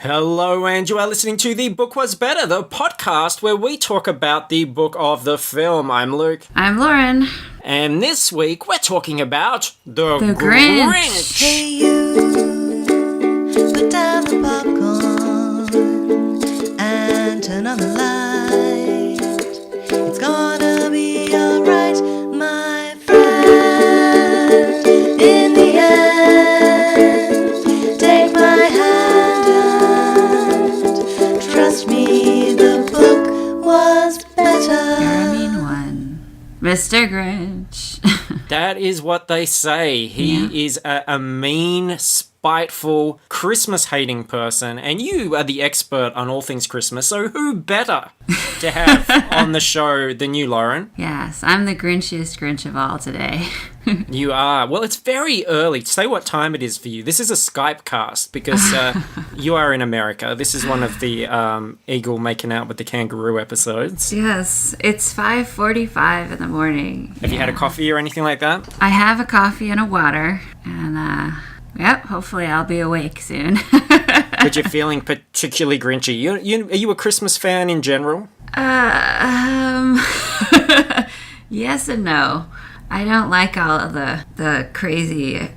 Hello, and you are listening to The Book Was Better, the podcast where we talk about the book of the film. I'm Luke. I'm Lauren. And this week we're talking about The Grinch. Hey you, put down the popcorn and turn on the light. It's gonna be alright, my friend. In the end, take my hand. Trust me, the book was better. You're a mean one. Mr. Grinch. That is what they say. He is a mean, spiteful, Christmas-hating person, and you are the expert on all things Christmas, so who better to have on the show than you, Lauren? Yes, I'm the Grinchiest Grinch of all today. You are. Well, it's very early. Say what time it is for you. This is a Skype cast because you are in America. This is one of the eagle making out with the kangaroo episodes. Yes, it's 5:45 in the morning. Have you had a coffee or anything like that? I have a coffee and a water, and hopefully I'll be awake soon. But you're feeling particularly grinchy. Are you a Christmas fan in general? Yes and no. I don't like all of the crazy,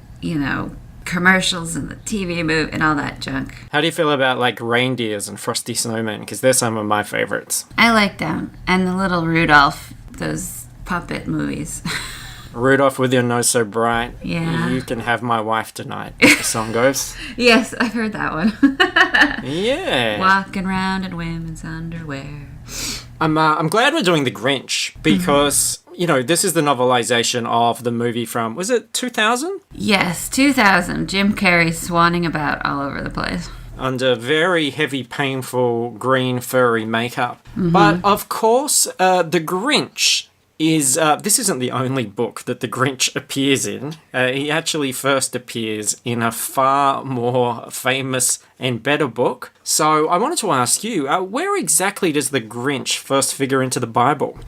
commercials and the TV movie and all that junk. How do you feel about like reindeers and frosty snowmen? Because they're some of my favorites. I like them. And the little Rudolph, those puppet movies. Rudolph with your nose so bright. Yeah. You can have my wife tonight, as the song goes. Yes, I've heard that one. Yeah. Walking around in women's underwear. I'm glad we're doing The Grinch because, this is the novelization of the movie from, was it 2000? Yes, 2000. Jim Carrey swanning about all over the place. Under very heavy, painful, green, furry makeup. But, of course, The Grinch is... this isn't the only book that The Grinch appears in. He actually first appears in a far more famous and better book. So I wanted to ask you, where exactly does The Grinch first figure into the Bible?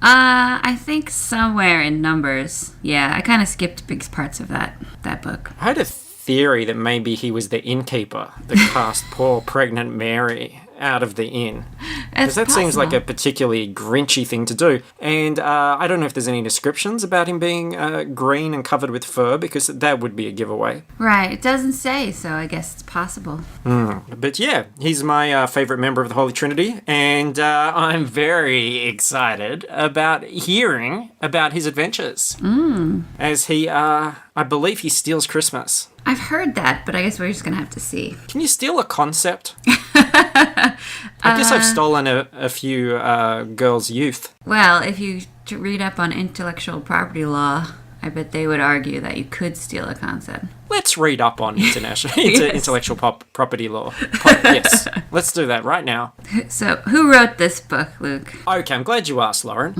I think somewhere in Numbers. Yeah, I kind of skipped big parts of that book. I had a theory that maybe he was the innkeeper that cast poor pregnant Mary out of the inn. Because that seems like a particularly Grinchy thing to do. And I don't know if there's any descriptions about him being green and covered with fur, because that would be a giveaway. Right, it doesn't say, so I guess it's possible. But yeah, he's my favourite member of the Holy Trinity, and I'm very excited about hearing about his adventures. As he, I believe he steals Christmas. I've heard that, but I guess we're just going to have to see. Can you steal a concept? I guess I've stolen a few girls' youth. Well, if you read up on intellectual property law, I bet they would argue that you could steal a concept. Let's read up on intellectual property law. Yes, let's do that right now. So, who wrote this book, Luke? Okay, I'm glad you asked, Lauren.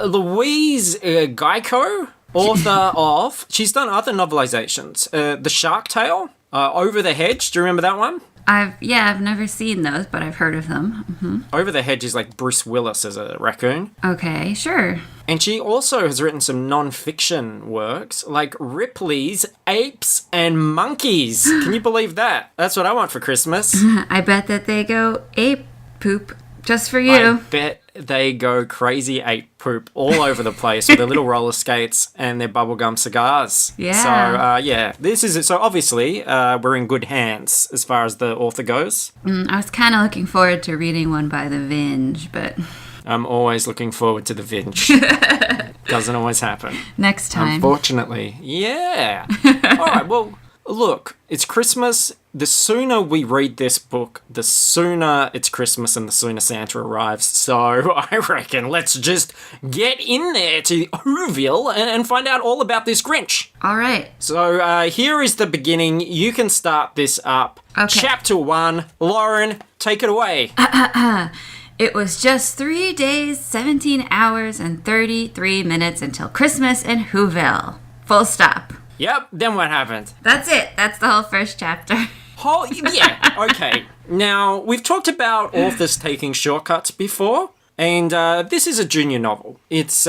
Louise Geico, author of... She's done other novelizations. The Shark Tale, Over the Hedge. Do you remember that one? I've never seen those, but I've heard of them. Over the Hedge is like Bruce Willis as a raccoon. Okay, sure. And she also has written some non-fiction works like Ripley's Apes and Monkeys. Can you believe that? That's what I want for Christmas. I bet that they go ape poop just for you. I bet they go crazy ape poop all over the place with their little roller skates and their bubblegum cigars. Yeah. So, this is it. So, obviously, we're in good hands as far as the author goes. I was kind of looking forward to reading one by the Vinge, but... I'm always looking forward to the Vinge. Doesn't always happen. Next time. Unfortunately. Yeah. All right, well, look, it's Christmas. The sooner we read this book, the sooner it's Christmas and the sooner Santa arrives. So I reckon let's just get in there to Whoville and find out all about this Grinch. All right. So here is the beginning. You can start this up. Okay. Chapter 1. Lauren, take it away. It was just 3 days, 17 hours, and 33 minutes until Christmas in Whoville. Full stop. Yep, then what happened? That's it. That's the whole first chapter. Yeah, okay. Now, we've talked about authors taking shortcuts before, and this is a junior novel. It's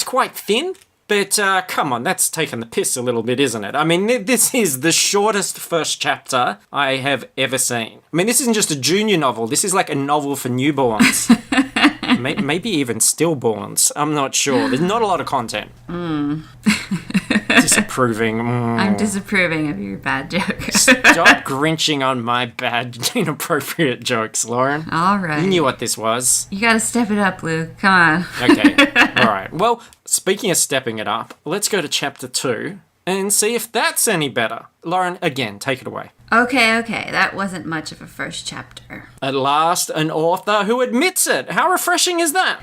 quite thin. But come on, that's taking the piss a little bit, isn't it? I mean, this is the shortest first chapter I have ever seen. I mean, this isn't just a junior novel. This is like a novel for newborns. Maybe even stillborns. I'm not sure. There's not a lot of content. Disapproving. I'm disapproving of your bad joke. Stop grinching on my bad, inappropriate jokes, Lauren. All right. You knew what this was. You gotta step it up, Luke. Come on. Okay. All right. Well, speaking of stepping it up, let's go to chapter 2 and see if that's any better. Lauren, again, take it away. Okay. That wasn't much of a first chapter. At last, an author who admits it. How refreshing is that?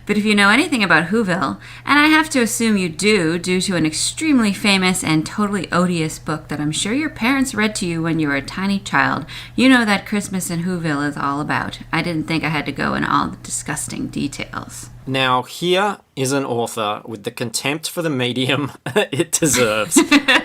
But if you know anything about Whoville, and I have to assume you do, due to an extremely famous and totally odious book that I'm sure your parents read to you when you were a tiny child, you know that Christmas in Whoville is all about. I didn't think I had to go in all the disgusting details. Now, here is an author with the contempt for the medium it deserves.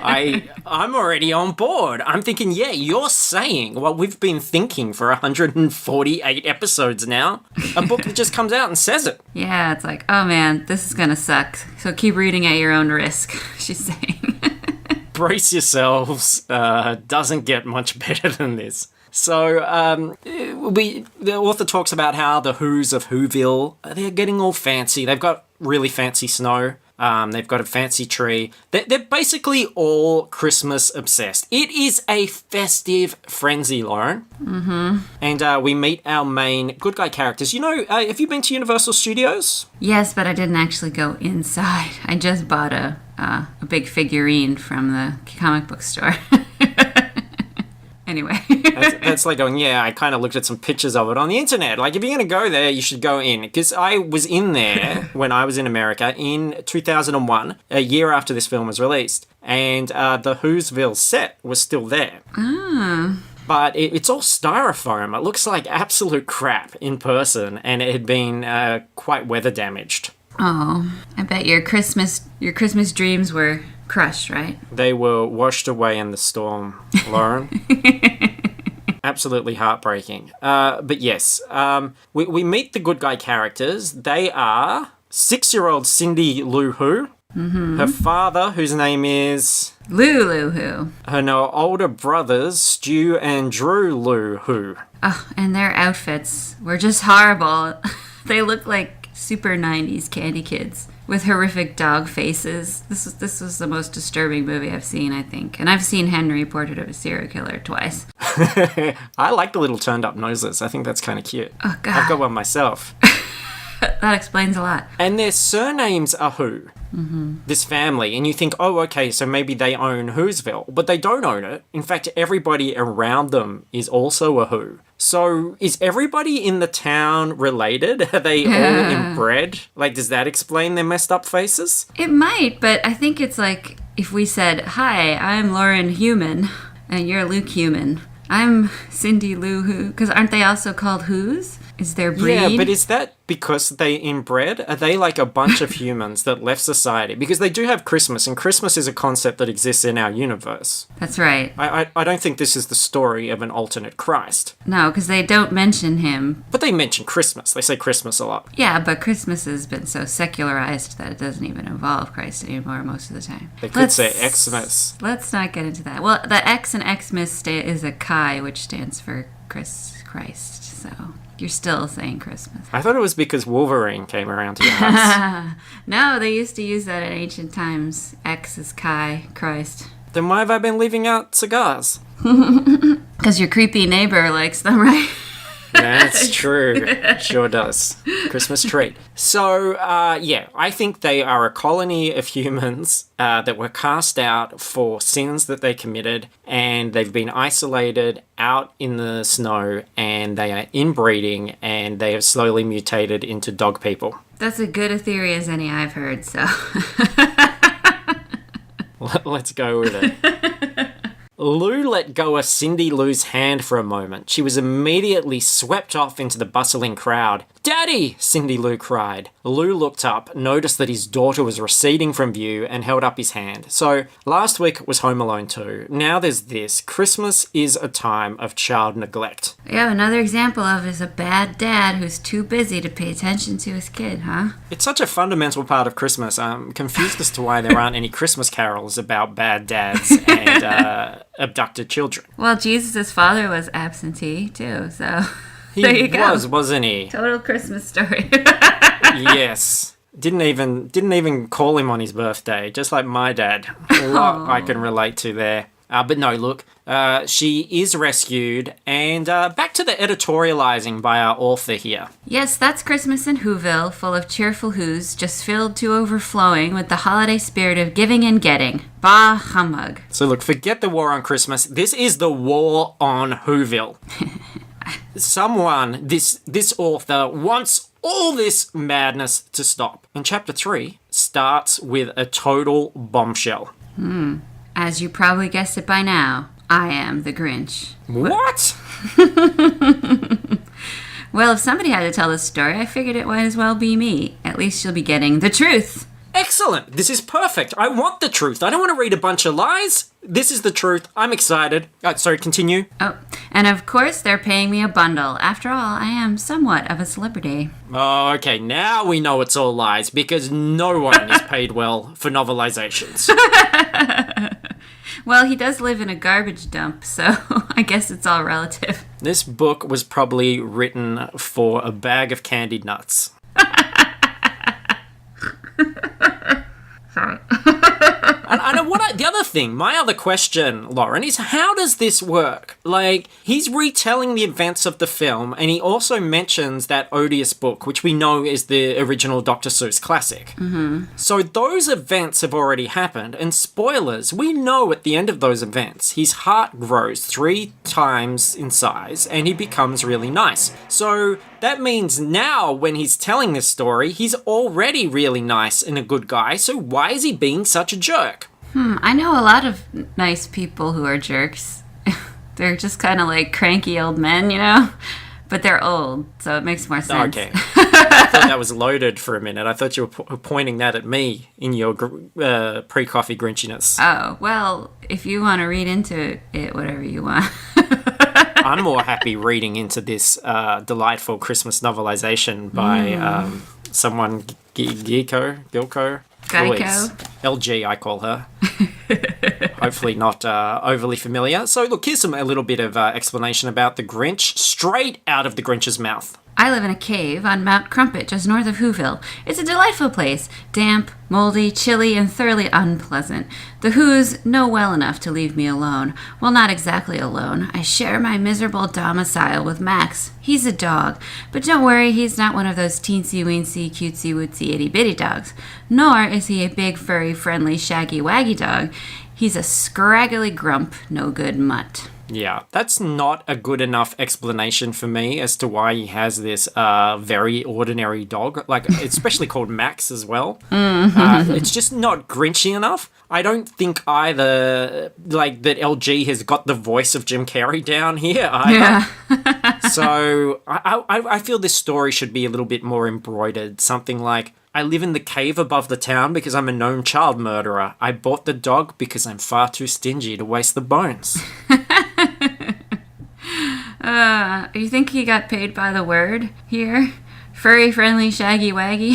I'm already on board. I'm thinking, yeah, you're saying what we've been thinking for 148 episodes now. A book that just comes out and says it. Yeah, it's like, oh man, this is gonna suck. So keep reading at your own risk, she's saying. Brace yourselves. Doesn't get much better than this. So, the author talks about how the Whos of Whoville, they're getting all fancy. They've got really fancy snow. They've got a fancy tree. They're basically all Christmas obsessed. It is a festive frenzy, Lauren. Mm-hmm. And we meet our main good guy characters. You know, have you been to Universal Studios? Yes, but I didn't actually go inside. I just bought a big figurine from the comic book store. Anyway. that's like going, yeah, I kind of looked at some pictures of it on the internet. Like, if you're going to go there, you should go in. Because I was in there when I was in America in 2001, a year after this film was released. And the Whoville set was still there. Ah. But it's all styrofoam. It looks like absolute crap in person. And it had been quite weather damaged. Oh, I bet your Christmas dreams were crushed, right? They were washed away in the storm, Lauren. Absolutely heartbreaking. But yes, we meet the good guy characters. They are 6-year-old Cindy Lou Who, her father, whose name is Lou Who, her no older brothers, Stu and Drew Lou Who. Oh, and their outfits were just horrible. They look like super 90s candy kids with horrific dog faces. This was the most disturbing movie I've seen, I think. And I've seen Henry, Portrait of a Serial Killer, twice. I like the little turned up noses. I think that's kind of cute. Oh, God. I've got one myself. That explains a lot. And their surnames are Who. Mm-hmm. This family. And you think, oh, okay, so maybe they own Whoville. But they don't own it. In fact, everybody around them is also a Who. So is everybody in the town related? Are they all inbred? Like, does that explain their messed up faces? It might, but I think it's like if we said, hi, I'm Lauren Human, and you're Luke Human. I'm Cindy Lou Who. Because aren't they also called Whos? Is their breed? Yeah, but is that because they inbred? Are they like a bunch of humans that left society? Because they do have Christmas, and Christmas is a concept that exists in our universe. That's right. I don't think this is the story of an alternate Christ. No, because they don't mention him. But they mention Christmas. They say Christmas a lot. Yeah, but Christmas has been so secularized that it doesn't even involve Christ anymore most of the time. They could say Xmas. Let's not get into that. Well, the X in Xmas is a chi, which stands for Christ, so... You're still saying Christmas. I thought it was because Wolverine came around to your house. No, they used to use that in ancient times. X is Chi, Christ. Then why have I been leaving out cigars? Because your creepy neighbor likes them, right? That's true. Sure does. Christmas treat. So, yeah, I think they are a colony of humans that were cast out for sins that they committed, and they've been isolated out in the snow, and they are inbreeding, and they have slowly mutated into dog people. That's as good a theory as any I've heard, so... Let's go with it. Lou let go of Cindy Lou's hand for a moment. She was immediately swept off into the bustling crowd. "Daddy!" Cindy Lou cried. Lou looked up, noticed that his daughter was receding from view, and held up his hand. So, last week was Home Alone 2. Now there's this. Christmas is a time of child neglect. Yeah, another example of is a bad dad who's too busy to pay attention to his kid, huh? It's such a fundamental part of Christmas. I'm confused as to why there aren't any Christmas carols about bad dads and abducted children. Well, Jesus' father was absentee, too, so He there you go. wasn't he? Total Christmas story. Yes. Didn't even call him on his birthday, just like my dad. A lot I can relate to there. But no, look, she is rescued, and back to the editorializing by our author here. Yes, that's Christmas in Whoville, full of cheerful whoos, just filled to overflowing with the holiday spirit of giving and getting. Bah humbug. So look, forget the war on Christmas. This is the war on Whoville. This author wants all this madness to stop. And chapter 3 starts with a total bombshell. As you probably guessed it by now, I am the Grinch. What? Well, if somebody had to tell this story, I figured it might as well be me. At least you'll be getting the truth. Excellent. This is perfect. I want the truth. I don't want to read a bunch of lies. This is the truth. I'm excited. Sorry, continue. Oh, and of course they're paying me a bundle. After all, I am somewhat of a celebrity. Oh, okay. Now we know it's all lies because no one is paid well for novelizations. Well, he does live in a garbage dump, so I guess it's all relative. This book was probably written for a bag of candied nuts. Sorry. The other thing, my other question, Lauren, is how does this work? Like, he's retelling the events of the film, and he also mentions that odious book, which we know is the original Dr. Seuss classic. Mm-hmm. So those events have already happened, and spoilers, we know at the end of those events, his heart grows 3 times in size, and he becomes really nice. So that means now, when he's telling this story, he's already really nice and a good guy, so why is he being such a jerk? I know a lot of nice people who are jerks. They're just kind of like cranky old men, you know? But they're old, so it makes more sense. Okay. I thought that was loaded for a minute. I thought you were pointing that at me in your pre-coffee Grinchiness. Oh, well, if you want to read into it, whatever you want. I'm more happy reading into this delightful Christmas novelization by someone, Gilco? Geico? LG, I call her. Hopefully not overly familiar. So look, here's a little bit of explanation about the Grinch, straight out of the Grinch's mouth. I live in a cave on Mount Crumpet, just north of Whoville. It's a delightful place. Damp, moldy, chilly, and thoroughly unpleasant. The Whos know well enough to leave me alone. Well, not exactly alone. I share my miserable domicile with Max. He's a dog. But don't worry, he's not one of those teensy-weensy, cutesy-wootsy, itty-bitty dogs. Nor is he a big, furry, friendly, shaggy-waggy dog. He's a scraggly grump, no-good mutt. Yeah, that's not a good enough explanation for me as to why he has this very ordinary dog, like especially called Max as well. It's just not Grinchy enough. I don't think either, like, that LG has got the voice of Jim Carrey down here either. Yeah. So I feel this story should be a little bit more embroidered. Something like, I live in the cave above the town because I'm a known child murderer. I bought the dog because I'm far too stingy to waste the bones. You think he got paid by the word here? Furry, friendly, shaggy, waggy?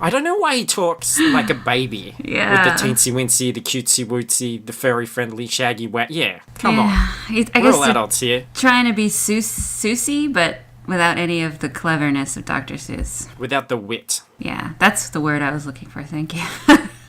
I don't know why he talks like a baby. Yeah. With the teensy-wincy, the cutesy-wootsy, the furry-friendly, shaggy, Yeah, come on. I We're guess all adults here. Trying to be Susie, but without any of the cleverness of Dr. Seuss. Without the wit. Yeah, that's the word I was looking for, thank you.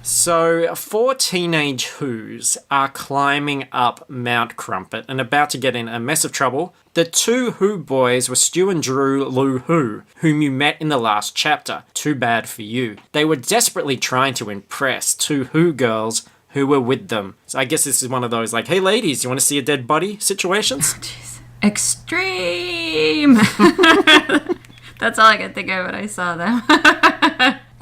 So, 4 teenage Whos are climbing up Mount Crumpet and about to get in a mess of trouble. The 2 Who boys were Stu and Drew Lou Who, whom you met in the last chapter. Too bad for you. They were desperately trying to impress 2 Who girls who were with them. So I guess this is one of those, like, hey ladies, you want to see a dead body situations? Jeez. Extreme! That's all I could think of when I saw them.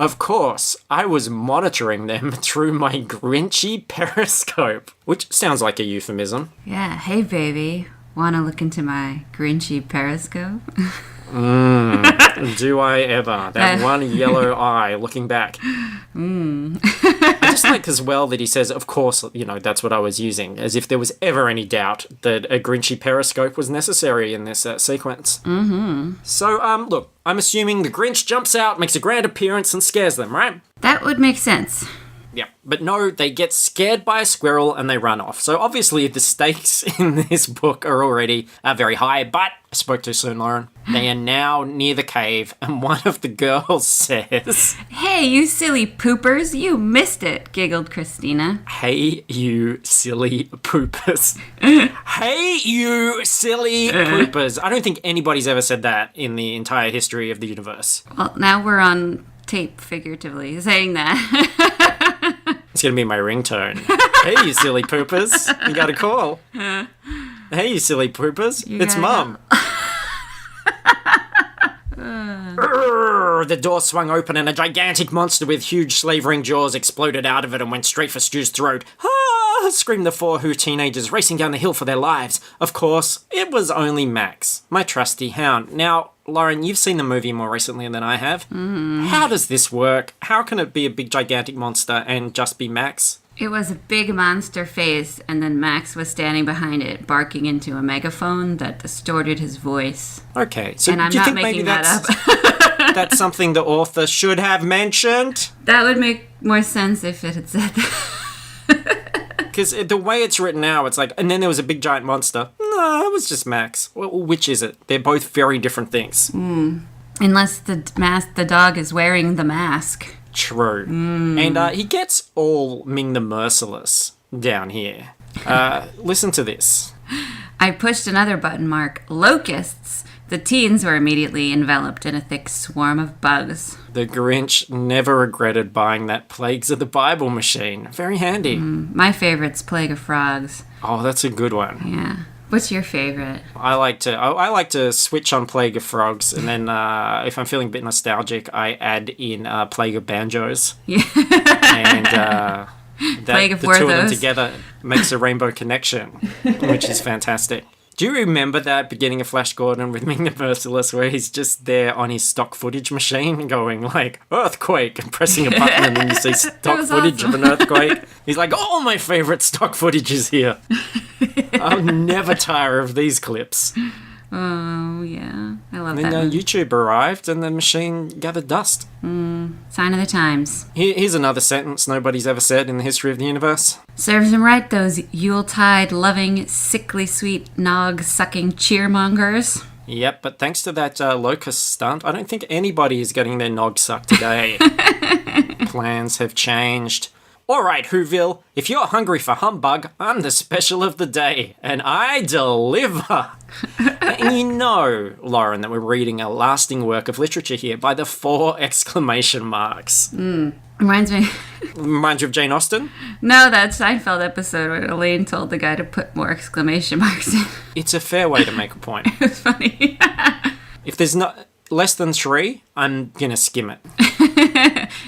Of course, I was monitoring them through my Grinchy periscope, which sounds like a euphemism. Yeah, hey baby, wanna look into my Grinchy periscope? Do I ever? That one yellow eye looking back. I just like as well that he says, of course, that's what I was using, as if there was ever any doubt that a Grinchy periscope was necessary in this sequence. Mm-hmm. So, look, I'm assuming the Grinch jumps out, makes a grand appearance, and scares them, right? That would make sense. Yeah, but no, they get scared by a squirrel and they run off. So obviously the stakes in this book are already very high, but I spoke too soon, Lauren. They are now near the cave and one of the girls says, Hey, you silly poopers, you missed it, giggled Christina. Hey, you silly poopers. Hey, you silly poopers. I don't think anybody's ever said that in the entire history of the universe. Well, now we're on tape, figuratively, saying that. It's going to be my ringtone. Hey, you silly poopers. You got a call. Hey, you silly poopers. It's Mum. The door swung open and a gigantic monster with huge slavering jaws exploded out of it and went straight for Stu's throat. Ah! Screamed the four Who teenagers racing down the hill for their lives. Of course, it was only Max, my trusty hound. Now, Lauren, you've seen the movie more recently than I have. How does this work? How can it be a big gigantic monster and just be Max? It was a big monster face, and then Max was standing behind it, barking into a megaphone that distorted his voice. Okay, so And I'm do you not think making maybe that up. that's something the author should have mentioned? That would make more sense if it had said that. Because the way it's written now, it's like, and then there was a big giant monster. No, it was just Max. Well, which is it? They're both very different things. Unless the dog is wearing the mask. True. And he gets all Ming the Merciless down here. Listen to this. I pushed another button mark. Locusts. The teens were immediately enveloped in a thick swarm of bugs. The Grinch never regretted buying that Plagues of the Bible machine. Very handy. My favorite's Plague of Frogs. Oh, that's a good one. Yeah. What's your favorite? I like to switch on Plague of Frogs, and then if I'm feeling a bit nostalgic, I add in Plague of Banjos. Yeah. And Plague of the two of them Werthos. together makes a rainbow connection, which is fantastic. Do you remember that beginning of Flash Gordon with Ming the Merciless where he's just there on his stock footage machine going like, earthquake, and pressing a button and then you see stock footage of an earthquake? He's like, all my favourite stock footage is here. I'll never tire of these clips. Oh, yeah. I love And that. then YouTube arrived and the machine gathered dust. Sign of the times. Here's another sentence nobody's ever said in the history of the universe. Serves him right, those Yuletide-loving, sickly sweet, nog-sucking cheermongers. Yep, but thanks to that locust stunt, I don't think anybody is getting their nog sucked today. Plans have changed. All right, Whoville, if you're hungry for humbug, I'm the special of the day, and I deliver. And you know, Lauren, that we're reading a lasting work of literature here by the 4 exclamation marks. Reminds me... Reminds you of Jane Austen? No, that Seinfeld episode where Elaine told the guy to put more exclamation marks in. It's a fair way to make a point. It was funny. If there's not less than 3, I'm gonna skim it.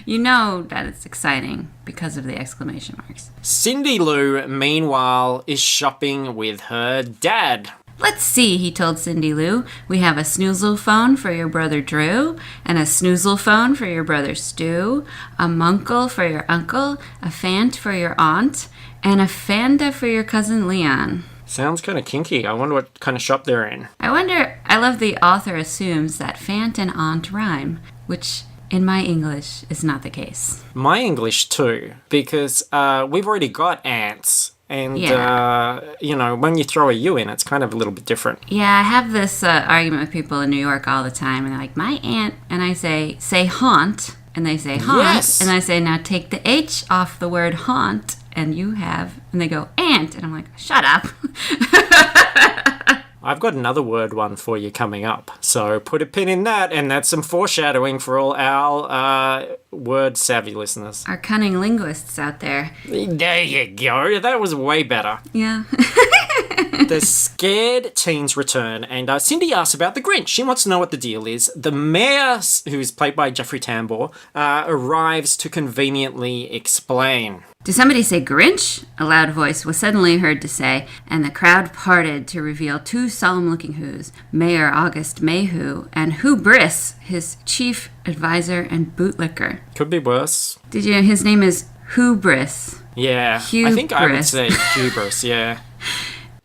You know that it's exciting because of the exclamation marks. Cindy Lou, meanwhile, is shopping with her dad. Let's see, he told Cindy Lou. We have a snoozle phone for your brother Drew, and a snoozle phone for your brother Stu, a munkle for your uncle, a fant for your aunt, and a fanda for your cousin Leon. Sounds kind of kinky. I wonder what kind of shop they're in. I love the author assumes that fant and aunt rhyme, which in my English is not the case. My English too, because we've already got ants. And, when you throw a U in, it's kind of a little bit different. Yeah, I have this argument with people in New York all the time, and they're like, my aunt, and I say haunt, and they say haunt, Yes. and I say, now take the H off the word haunt, and they go, aunt, and I'm like, shut up. I've got another word one for you coming up, so put a pin in that, and that's some foreshadowing for all our word-savvy listeners. Our cunning linguists out there. There you go. That was way better. Yeah. The scared teens return, and Cindy asks about the Grinch. She wants to know what the deal is. The mayor, who is played by Jeffrey Tambor, arrives to conveniently explain. Did somebody say Grinch? A loud voice was suddenly heard to say, and the crowd parted to reveal two solemn-looking Whos, Mayor August Mayhew and Who Briss, his chief advisor and bootlicker. Could be worse. Did you? His name is Who Briss. Yeah, I think I would say hubris, yeah.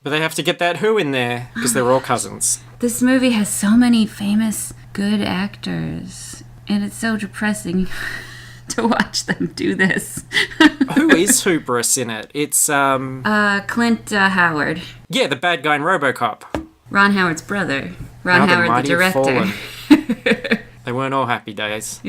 But they have to get that Who in there, because they're all cousins. This movie has so many famous, good actors, and it's so depressing to watch them do this. Who is hubris in it? It's, Clint Howard. Yeah, the bad guy in RoboCop. Ron Howard's brother. Ron How Howard, the mighty have director. fallen. They weren't all happy days.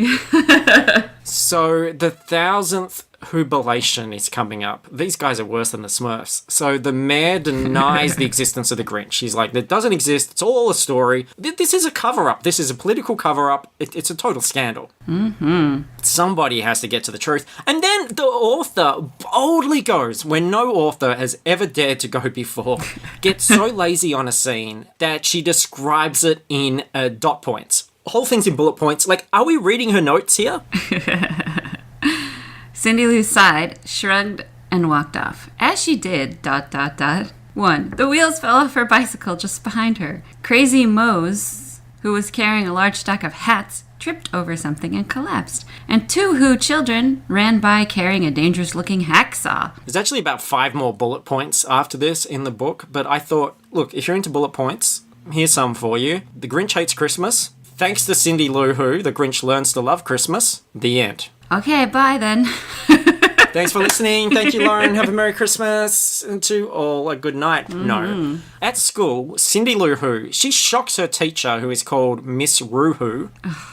So the 1000th Whobilation is coming up. These guys are worse than the Smurfs. So the mayor denies the existence of the Grinch. He's like, it doesn't exist. It's all a story. This is a cover-up. This is a political cover-up. It's a total scandal. Mm-hmm. Somebody has to get to the truth. And then the author boldly goes, where no author has ever dared to go before, gets so lazy on a scene that she describes it in dot points. Whole thing's in bullet points. Like, are we reading her notes here? Cindy Lou sighed, shrugged, and walked off. As she did, ... 1. The wheels fell off her bicycle just behind her. Crazy Mose, who was carrying a large stack of hats, tripped over something and collapsed. And 2 Who children ran by carrying a dangerous-looking hacksaw. There's actually about 5 more bullet points after this in the book, but I thought, look, if you're into bullet points, here's some for you. The Grinch hates Christmas. Thanks to Cindy Lou Who, the Grinch learns to love Christmas. The end. Okay, bye then. Thanks for listening. Thank you, Lauren. Have a Merry Christmas. And to all, a good night. Mm-hmm. No. At school, Cindy Lou Who, she shocks her teacher, who is called Miss Ruhu,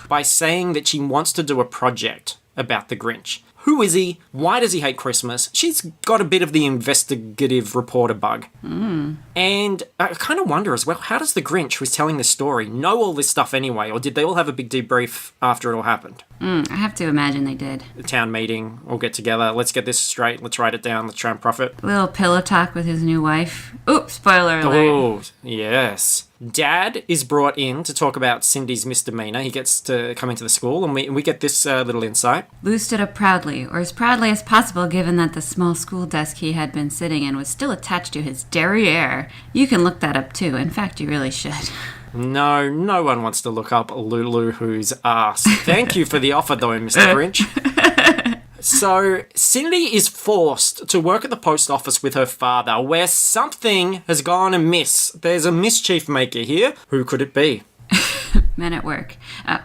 by saying that she wants to do a project about the Grinch. Who is he? Why does he hate Christmas? She's got a bit of the investigative reporter bug. And I kind of wonder as well, how does the Grinch, who's telling this story, know all this stuff anyway? Or did they all have a big debrief after it all happened? I have to imagine they did. The town meeting, all get together. Let's get this straight. Let's write it down. Let's try and profit. A little pillow talk with his new wife. Oops, spoiler alert. Oh, yes. Dad is brought in to talk about Cindy's misdemeanor. He gets to come into the school, and we get this little insight. Lou stood up proudly, or as proudly as possible given that the small school desk he had been sitting in was still attached to his derriere. You can look that up too. In fact, you really should. No one wants to look up Lulu Who's ass. Thank you for the offer, though, Mr. Grinch. So, Cindy is forced to work at the post office with her father, where something has gone amiss. There's a mischief maker here. Who could it be? Men at work. Oh.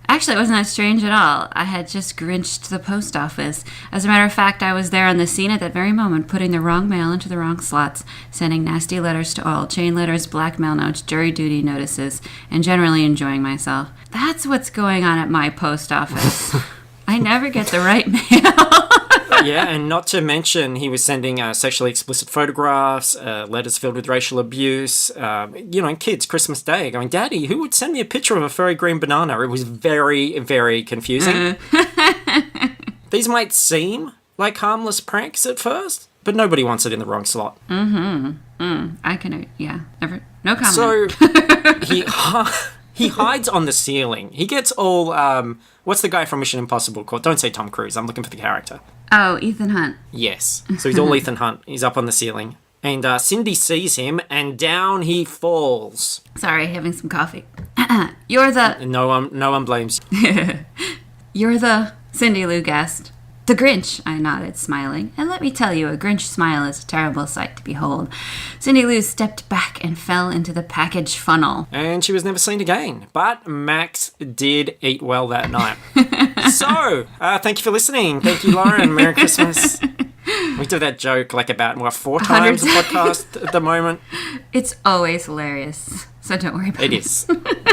Actually, it wasn't that strange at all. I had just Grinched the post office. As a matter of fact, I was there on the scene at that very moment, putting the wrong mail into the wrong slots, sending nasty letters to all, chain letters, blackmail notes, jury duty notices, and generally enjoying myself. That's what's going on at my post office. I never get the right mail. Yeah, and not to mention he was sending sexually explicit photographs, letters filled with racial abuse, and kids, Christmas Day, going, Daddy, who would send me a picture of a furry green banana? It was very, very confusing. These might seem like harmless pranks at first, but nobody wants it in the wrong slot. I can, no comment. So, he hides on the ceiling. He gets all, what's the guy from Mission Impossible called? Don't say Tom Cruise. I'm looking for the character. Oh, Ethan Hunt. Yes. So he's all Ethan Hunt. He's up on the ceiling. And Cindy sees him, and down he falls. Sorry, having some coffee. You're the... No one blames you. You're the... Cindy Lou guessed. The Grinch, I nodded, smiling. And let me tell you, a Grinch smile is a terrible sight to behold. Cindy Lou stepped back and fell into the package funnel. And she was never seen again. But Max did eat well that night. So, thank you for listening. Thank you, Lauren. Merry Christmas. We do that joke about, 4 times a podcast at the moment. It's always hilarious. So don't worry about it. It is.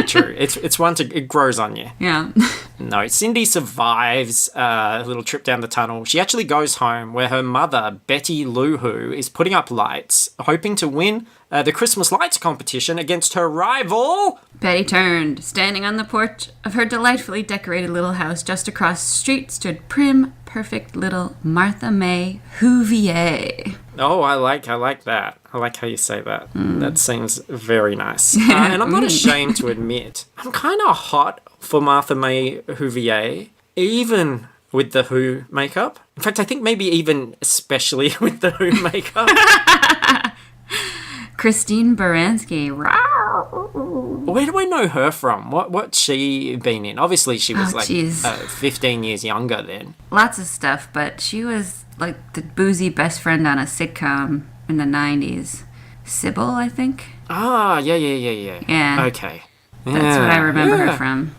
True. It's one it grows on you. Yeah. No, Cindy survives a little trip down the tunnel. She actually goes home where her mother, Betty Lou Who, is putting up lights, hoping to win the Christmas lights competition against her rival. Betty turned. Standing on the porch of her delightfully decorated little house just across the street stood prim, perfect little Martha May Whovier. Oh, I like that. I like how you say that. That seems very nice. And I'm not ashamed to admit, I'm kind of hot for Martha May Whovier, even with the Who makeup. In fact, I think maybe even especially with the Who makeup. Christine Baranski. Where do I know her from? What's she been in? Obviously, she was 15 years younger then. Lots of stuff, but she was like the boozy best friend on a sitcom in the 90s. Sybil, I think. Ah, yeah. Yeah. Okay. That's what I remember her from.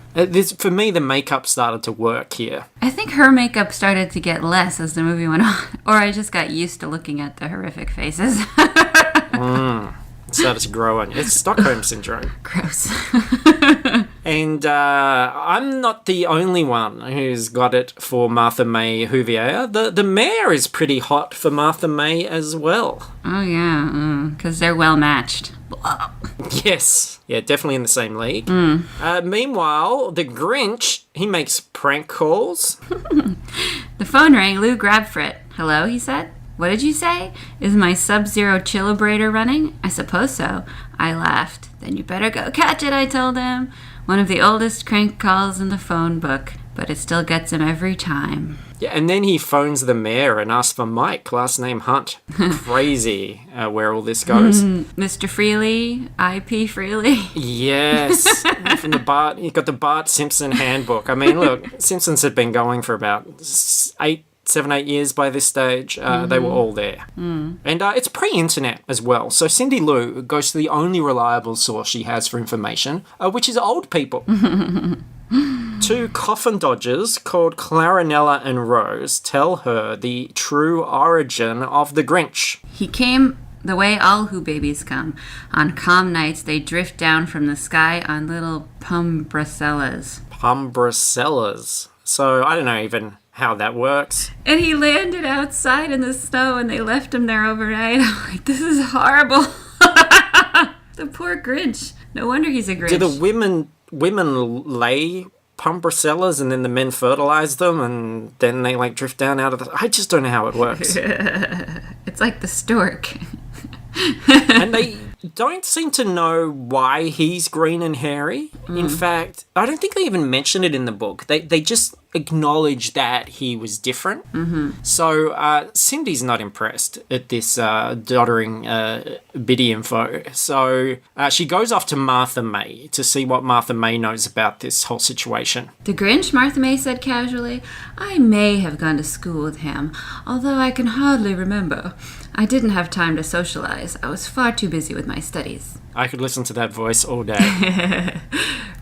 For me, the makeup started to work here. I think her makeup started to get less as the movie went on. Or I just got used to looking at the horrific faces. It started to grow on you. It's Stockholm Syndrome. Gross. And I'm not the only one who's got it for Martha May Whovier. The mayor is pretty hot for Martha May as well. Oh, yeah, because they're well matched. Yes. Yeah, definitely in the same league. Meanwhile, the Grinch, he makes prank calls. The phone rang. Lou grabbed for it. Hello, he said. What did you say? Is my Sub-Zero chillabrator running? I suppose so. I laughed. Then you better go catch it, I told him. One of the oldest crank calls in the phone book, but it still gets him every time. Yeah, and then he phones the mayor and asks for Mike, last name Hunt. Crazy where all this goes. Mr. Freely, I.P. Freely. Yes. From the Bart, you got the Bart Simpson handbook. I mean, look, Simpsons had been going for about 7, 8 years by this stage. They were all there. And it's pre-internet as well. So Cindy Lou goes to the only reliable source she has for information, which is old people. Two coffin dodgers called Clarinella and Rose tell her the true origin of the Grinch. He came the way all Who babies come. On calm nights, they drift down from the sky on little pumbracellas. Pumbracellas. So I don't know even how that works. And he landed outside in the snow and they left him there overnight. I'm like, this is horrible. The poor Grinch. No wonder he's a Grinch. Do the women lay pumbracellas and then the men fertilize them and then they like drift down out of the... I just don't know how it works. It's like the stork. And they don't seem to know why he's green and hairy. In fact, I don't think they even mention it in the book. They just acknowledge that he was different. So Cindy's not impressed at this doddering biddy info. So she goes off to Martha May to see what Martha May knows about this whole situation. The Grinch, Martha May said casually. I may have gone to school with him, although I can hardly remember. I didn't have time to socialize. I was far too busy with my studies. I could listen to that voice all day.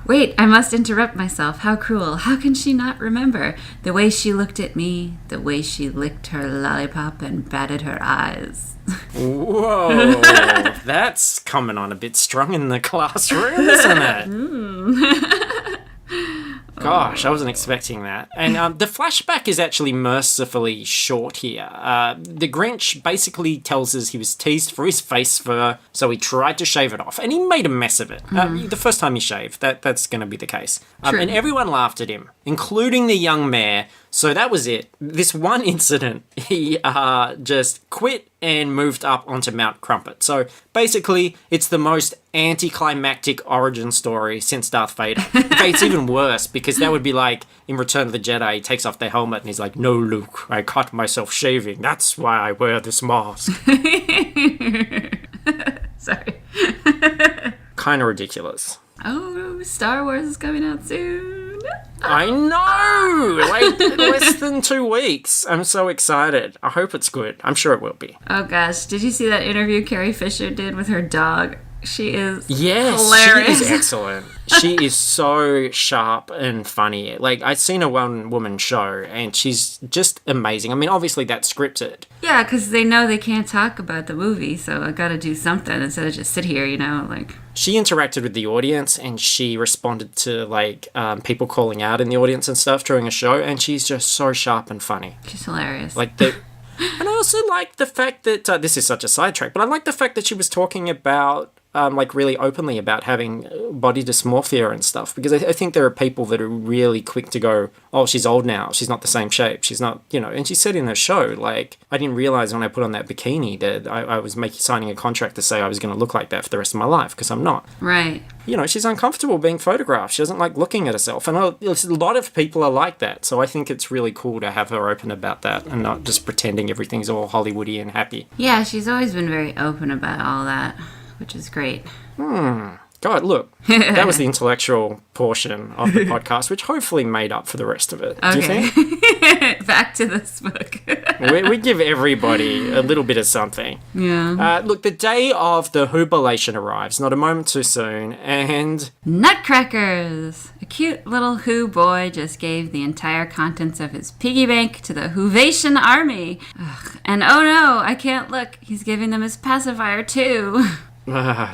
Wait, I must interrupt myself. How cruel. How can she not remember? The way she looked at me, the way she licked her lollipop and batted her eyes. Whoa, that's coming on a bit strong in the classroom, isn't it? Gosh, I wasn't expecting that. And the flashback is actually mercifully short here. The Grinch basically tells us he was teased for his face fur, so he tried to shave it off, and he made a mess of it. The first time he shaved, that's going to be the case. And everyone laughed at him, including the young mayor. So that was it. This one incident, he just quit and moved up onto Mount Crumpet. So basically, it's the most anti-climactic origin story since Darth Vader. In fact, it's even worse, because that would be like in Return of the Jedi, he takes off the helmet and he's like, "No, Luke, I caught myself shaving. That's why I wear this mask." Sorry. Kind of ridiculous. Oh, Star Wars is coming out soon. I know! Like, less than 2 weeks. I'm so excited. I hope it's good. I'm sure it will be. Oh, gosh. Did you see that interview Carrie Fisher did with her dog? She is hilarious. She is excellent. She is so sharp and funny. Like, I've seen a one-woman show, and she's just amazing. I mean, obviously that's scripted. Yeah, because they know they can't talk about the movie, so I gotta do something instead of just sit here, you know, like... She interacted with the audience, and she responded to, like, people calling out in the audience and stuff during a show, and she's just so sharp and funny. She's hilarious. Like, and I also like the fact that, this is such a sidetrack, but I like the fact that she was talking about like really openly about having body dysmorphia and stuff, because I think there are people that are really quick to go, oh, she's old now, she's not the same shape, she's not, and she said in her show, like, I didn't realize when I put on that bikini that I was signing a contract to say I was going to look like that for the rest of my life, because I'm not. Right. She's uncomfortable being photographed. She doesn't like looking at herself. And a lot of people are like that. So I think it's really cool to have her open about that and not just pretending everything's all Hollywoody and happy. Yeah, she's always been very open about all that, which is great. God, look, that was the intellectual portion of the podcast, which hopefully made up for the rest of it. Okay. Do you think? Back to this book. we give everybody a little bit of something. Yeah. Look, the day of the jubilation arrives, not a moment too soon, and... Nutcrackers! A cute little Who boy just gave the entire contents of his piggy bank to the Whovation army. Ugh. And oh no, I can't look. He's giving them his pacifier too.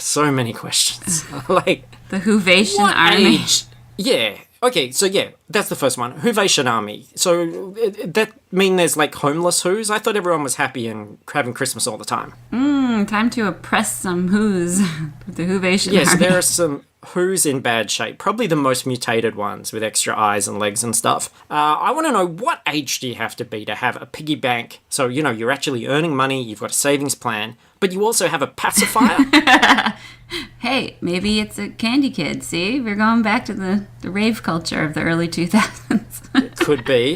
So many questions. Like, the Whovation what army. age? Yeah. Okay, so yeah, that's the first one. Whovation army. So that mean there's like homeless Whos? I thought everyone was happy and having Christmas all the time. Time to oppress some Whos with the Whovation army. Yes, there are some Whos in bad shape. Probably the most mutated ones with extra eyes and legs and stuff. I want to know, what age do you have to be to have a piggy bank? So, you're actually earning money, you've got a savings plan, but you also have a pacifier? Hey, maybe it's a candy kid, see? We're going back to the rave culture of the early 2000s. Could be.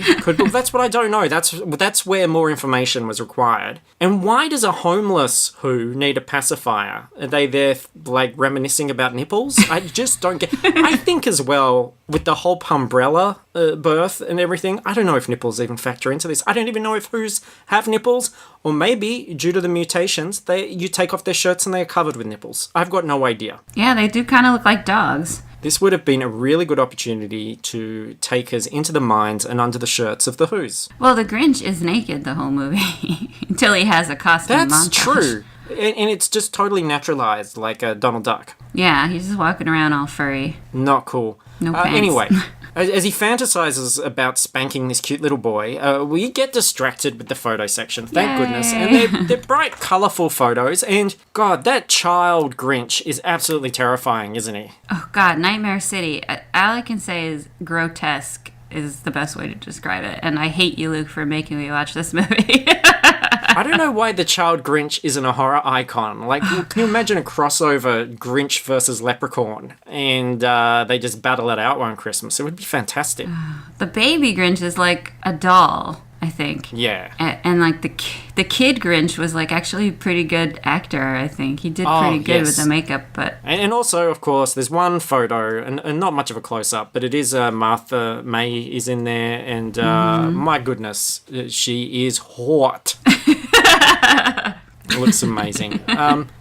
That's what I don't know. That's where more information was required. And why does a homeless Who need a pacifier? Are they there, like, reminiscing about nipples? I just don't get... I think as well, with the whole Pumbrella birth and everything, I don't know if nipples even factor into this. I don't even know if Whos have nipples, or maybe, due to the mutations, you take off their shirts and they are covered with nipples. I've got no idea. Yeah, they do kind of look like dogs. This would have been a really good opportunity to take us into the minds and under the shirts of the Whos. Well, the Grinch is naked the whole movie until he has a costume montage. That's true. And it's just totally naturalized, like a Donald Duck. Yeah, he's just walking around all furry. Not cool. No pants. Anyway, as he fantasizes about spanking this cute little boy, we get distracted with the photo section, thank goodness. And they're bright, colourful photos. And, God, that child Grinch is absolutely terrifying, isn't he? Oh, God, Nightmare City. All I can say is grotesque is the best way to describe it. And I hate you, Luke, for making me watch this movie. I don't know why the child Grinch isn't a horror icon. Like, can you imagine a crossover Grinch versus Leprechaun and they just battle it out one Christmas? It would be fantastic. The baby Grinch is like a doll, I think. Yeah. And like the kid Grinch was like actually a pretty good actor, I think. He did pretty good with the makeup, but... And also, of course, there's one photo, and not much of a close-up, but it is Martha May is in there, and my goodness, she is hot. It looks amazing.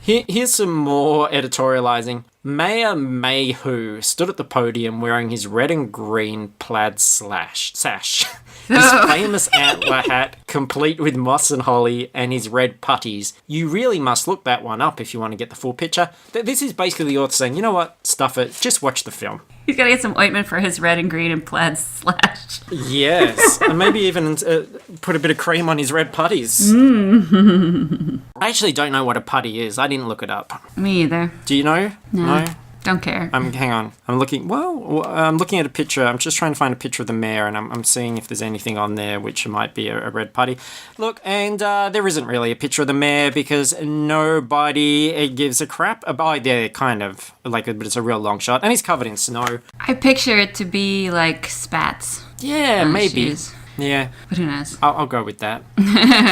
Here's some more editorializing. Mayor Mayhew stood at the podium wearing his red and green plaid sash. His famous antler hat, complete with moss and holly, and his red puttees. You really must look that one up if you want to get the full picture. This is basically the author saying, you know what, stuff it, just watch the film. He's got to get some ointment for his red and green and plaid slash. Yes, and maybe even put a bit of cream on his red puttees. I actually don't know what a putty is. I didn't look it up. Me either. Do you know? No? Don't care. Hang on. I'm looking at a picture. I'm just trying to find a picture of the mayor, and I'm seeing if there's anything on there which might be a red putty. Look, and there isn't really a picture of the mayor because nobody gives a crap about. Yeah, kind of like, but it's a real long shot, and he's covered in snow. I picture it to be like spats. Yeah, maybe. Shoes. Yeah, but who knows? I'll go with that.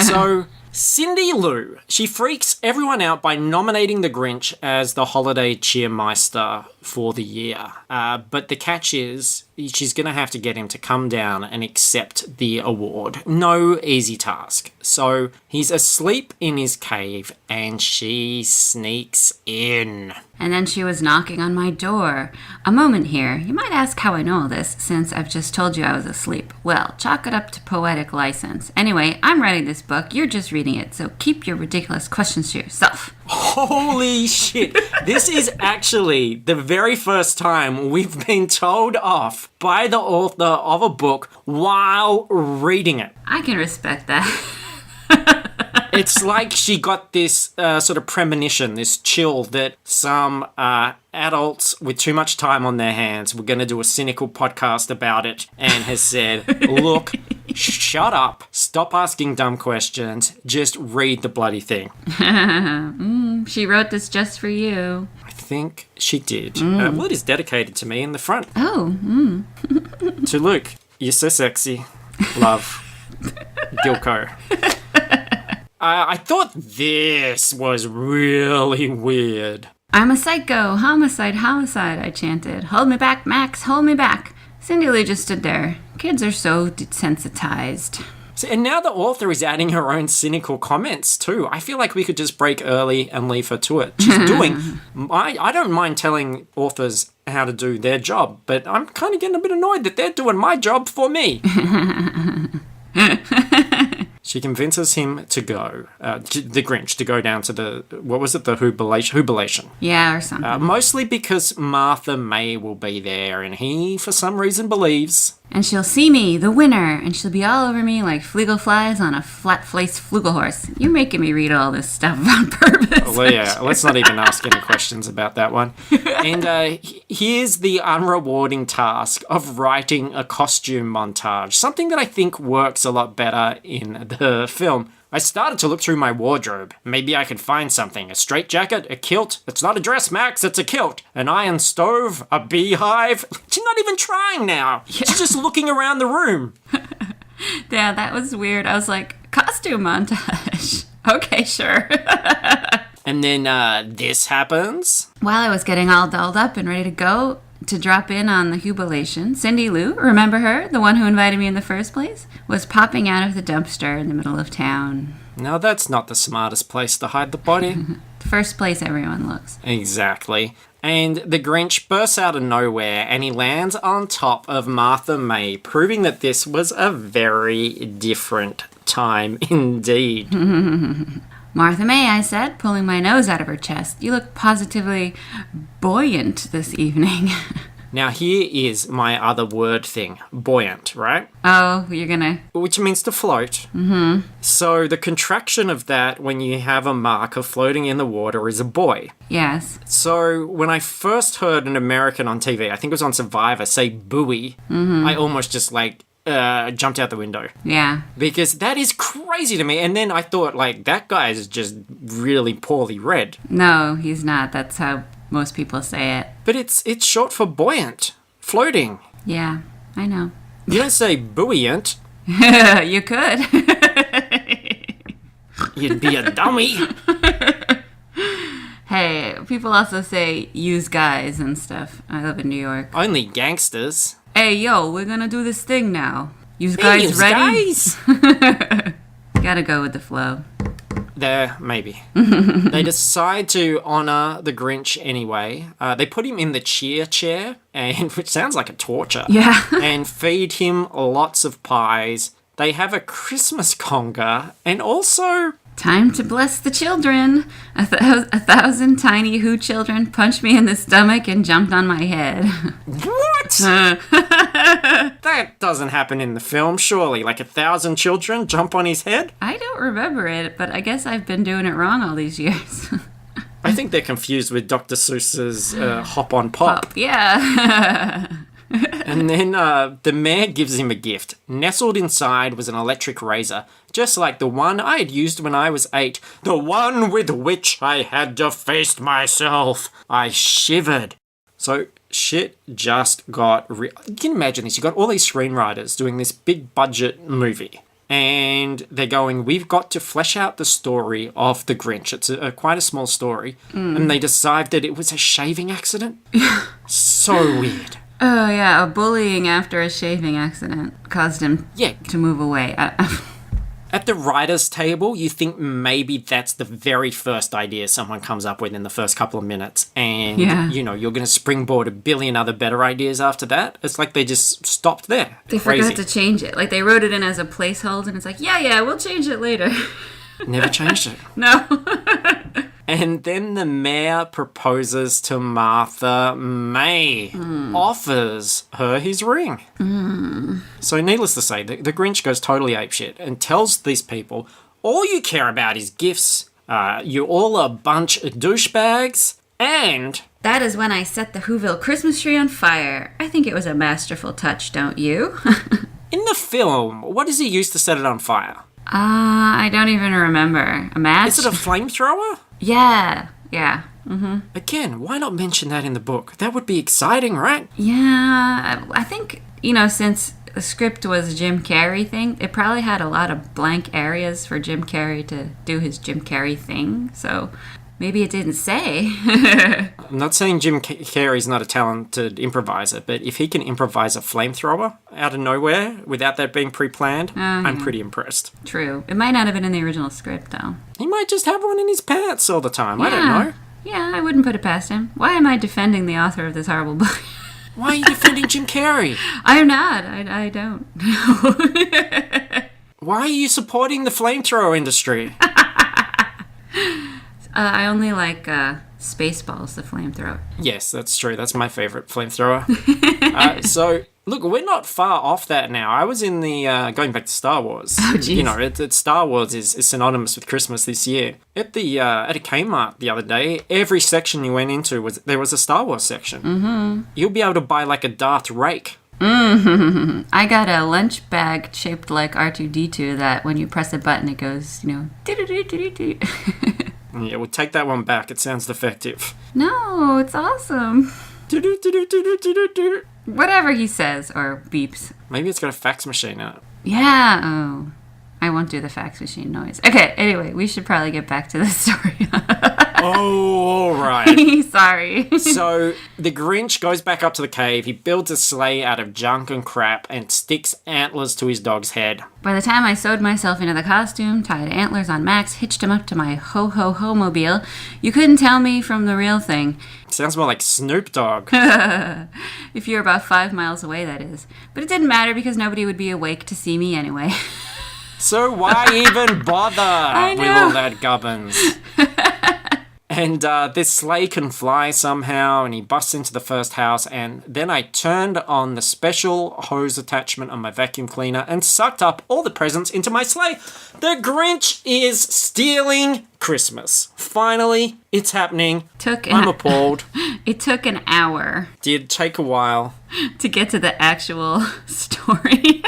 So. Cindy Lou, she freaks everyone out by nominating the Grinch as the holiday cheermeister for the year. But the catch is, she's going to have to get him to come down and accept the award. No easy task. So he's asleep in his cave and she sneaks in. And then she was knocking on my door. A moment here. You might ask how I know all this, since I've just told you I was asleep. Well, chalk it up to poetic license. Anyway, I'm writing this book, you're just reading it, so keep your ridiculous questions to yourself. Holy shit. This is actually the very first time we've been told off by the author of a book while reading it. I can respect that. It's like she got this sort of premonition, this chill that some adults with too much time on their hands were going to do a cynical podcast about it and has said, look, shut up, stop asking dumb questions, just read the bloody thing. She wrote this just for you. I think she did. Well, it is dedicated to me in the front. Oh, To Luke, you're so sexy. Love. Gilco. I thought this was really weird. I'm a psycho. Homicide, homicide, I chanted. Hold me back, Max, hold me back. Cindy Lou just stood there. Kids are so desensitized. So, and now the author is adding her own cynical comments too. I feel like we could just break early and leave her to it. She's doing... I don't mind telling authors how to do their job, but I'm kind of getting a bit annoyed that they're doing my job for me. She convinces him to go, the Grinch, to go down to the, what was it, the jubilation. Yeah, or something. Mostly because Martha May will be there, and he, for some reason, believes... And she'll see me, the winner, and she'll be all over me like flugel flies on a flat-faced flugelhorse. You're making me read all this stuff on purpose. Well, yeah, let's not even ask any questions about that one. And here's the unrewarding task of writing a costume montage, something that I think works a lot better in the film. I started to look through my wardrobe. Maybe I could find something. A straitjacket, a kilt. It's not a dress, Max, it's a kilt. An iron stove, a beehive. She's not even trying now. Yeah. She's just looking around the room. Yeah, that was weird. I was like, costume montage. Okay, sure. And then this happens. While I was getting all dolled up and ready to go to drop in on the jubilation, Cindy Lou, remember her, the one who invited me in the first place, was popping out of the dumpster in the middle of town. Now that's not the smartest place to hide the body. The first place everyone looks. Exactly. And the Grinch bursts out of nowhere and he lands on top of Martha May, proving that this was a very different time indeed. Martha May, I said, pulling my nose out of her chest. You look positively buoyant this evening. Now here is my other word thing. Buoyant, right? Oh, you're gonna... Which means to float. Mm-hmm. So the contraction of that when you have a marker floating in the water is a buoy. Yes. So when I first heard an American on TV, I think it was on Survivor, say buoy, I almost just jumped out the window. Yeah. Because that is crazy to me. And then I thought, like, that guy is just really poorly read. No, he's not. That's how most people say it. But it's short for buoyant. Floating. Yeah, I know. You don't say buoyant. You could. You'd be a dummy. Hey, people also say use guys and stuff. I live in New York. Only gangsters. Hey, yo, we're gonna do this thing now. You guys ready? Guys. Gotta go with the flow. There, maybe. They decide to honour the Grinch anyway. They put him in the cheer chair, and which sounds like a torture. Yeah. And feed him lots of pies. They have a Christmas conga, and also... Time to bless the children. A thousand tiny Who children punched me in the stomach and jumped on my head. What? That doesn't happen in the film, surely. Like 1,000 children jump on his head? I don't remember it, but I guess I've been doing it wrong all these years. I think they're confused with Dr. Seuss's Hop on Pop. Yeah. And then the mayor gives him a gift. Nestled inside was an electric razor, just like the one I had used when I was 8. The one with which I had defaced myself. I shivered. So shit just got real. You can imagine this. You got all these screenwriters doing this big budget movie. And they're going, we've got to flesh out the story of the Grinch. It's quite a small story. And they decide that it was a shaving accident. So weird. Oh, yeah, a bullying after a shaving accident caused him to move away. At the writer's table, you think maybe that's the very first idea someone comes up with in the first couple of minutes. And, you know, you're going to springboard a billion other better ideas after that. It's like they just stopped there. They forgot to change it. Like, they wrote it in as a placeholder, and it's like, yeah, we'll change it later. Never changed it. No. And then the mayor proposes to Martha May, offers her his ring. So needless to say, the Grinch goes totally apeshit and tells these people, All you care about is gifts. You're all a bunch of douchebags. And That is when I set the Whoville Christmas tree on fire. I think it was a masterful touch, don't you? in the film, what does he use to set it on fire? I don't even remember. A match? Is it a flamethrower? Yeah. Again, why not mention that in the book? That would be exciting, right? Yeah, I think, since the script was a Jim Carrey thing, it probably had a lot of blank areas for Jim Carrey to do his Jim Carrey thing, so maybe it didn't say. I'm not saying Jim Carrey's not a talented improviser, but if he can improvise a flamethrower out of nowhere without that being pre-planned, I'm pretty impressed. True. It might not have been in the original script, though. He might just have one in his pants all the time. I don't know. Yeah, I wouldn't put it past him. Why am I defending the author of this horrible book? Why are you defending Jim Carrey? I am not. I don't. Why are you supporting the flamethrower industry? I only like Spaceballs, the flamethrower. Yes, that's true. That's my favourite flamethrower. So, look, we're not far off that now. I was in the, going back to Star Wars. Oh, jeez. Star Wars is synonymous with Christmas this year. At a Kmart the other day, every section you went into, there was a Star Wars section. Mm-hmm. You'll be able to buy like a Darth rake. Mm-hmm. I got a lunch bag shaped like R2-D2 that when you press a button, it goes, do-do-do-do-do-do. Yeah, we'll take that one back. It sounds defective. No, it's awesome. Do-do-do-do-do-do-do-do. Whatever he says or beeps. Maybe it's got a fax machine in it. Yeah. Oh, I won't do the fax machine noise. Okay, anyway, we should probably get back to the story. Oh, all right. Sorry. So the Grinch goes back up to the cave. He builds a sleigh out of junk and crap and sticks antlers to his dog's head. By the time I sewed myself into the costume, tied antlers on Max, hitched him up to my ho-ho-ho-mobile, you couldn't tell me from the real thing. Sounds more like Snoop Dogg. If you're about 5 miles away, that is. But it didn't matter because nobody would be awake to see me anyway. So why even bother with all that gubbins? And this sleigh can fly somehow, and he busts into the first house, and then I turned on the special hose attachment on my vacuum cleaner and sucked up all the presents into my sleigh. The Grinch is stealing Christmas. Finally, it's happening. I'm appalled. It took an hour. Did take a while. To get to the actual story.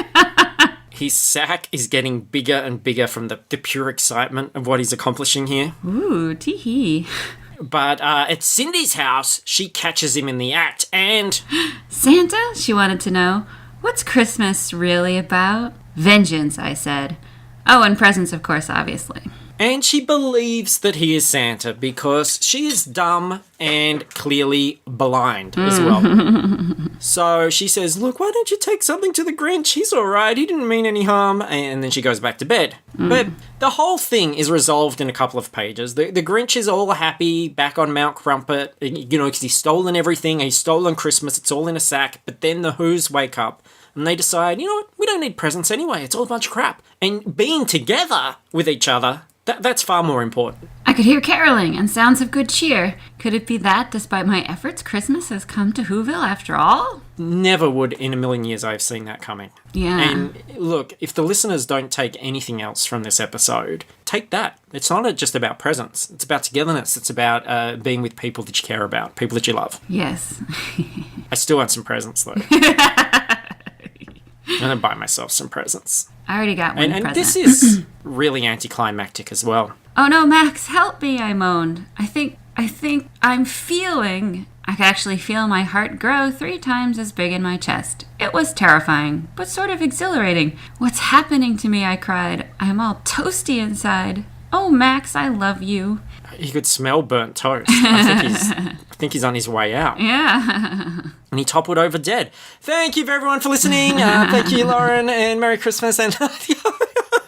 His sack is getting bigger and bigger from the pure excitement of what he's accomplishing here. Ooh, tee-hee. But at Cindy's house, she catches him in the act and... Santa? She wanted to know. What's Christmas really about? Vengeance, I said. Oh, and presents, of course, obviously. And she believes that he is Santa because she is dumb and clearly blind as well. So she says, look, why don't you take something to the Grinch? He's all right. He didn't mean any harm. And then she goes back to bed. But the whole thing is resolved in a couple of pages. The Grinch is all happy, back on Mount Crumpet, because he's stolen everything. He's stolen Christmas. It's all in a sack. But then the Who's wake up. And they decide, you know what? We don't need presents anyway. It's all a bunch of crap. And being together with each other... That's far more important. I could hear caroling and sounds of good cheer. Could it be that, despite my efforts, Christmas has come to Whoville after all? Never would in a million years I've seen that coming. Yeah. And look, if the listeners don't take anything else from this episode, take that. It's not just about presents. It's about togetherness. It's about being with people that you care about, people that you love. Yes. I still want some presents, though. I'm going to buy myself some presents. I already got one present. And this is really anti-climactic as well. Oh no, Max, help me, I moaned. I think I'm feeling... I could actually feel my heart grow 3 times as big in my chest. It was terrifying, but sort of exhilarating. What's happening to me, I cried. I'm all toasty inside. Oh, Max, I love you. He could smell burnt toast. I think he's on his way out. Yeah. And he toppled over dead. Thank you, everyone, for listening. Thank you, Lauren, and Merry Christmas. And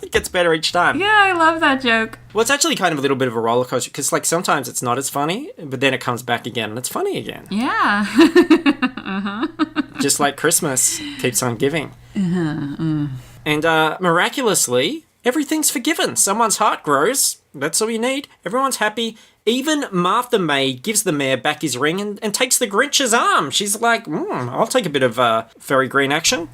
it gets better each time. Yeah, I love that joke. Well, it's actually kind of a little bit of a roller coaster because, sometimes it's not as funny, but then it comes back again and it's funny again. Yeah. Just like Christmas keeps on giving. And miraculously, everything's forgiven. Someone's heart grows. That's all you need. Everyone's happy. Even Martha May gives the mayor back his ring and takes the Grinch's arm. She's like, I'll take a bit of fairy green action.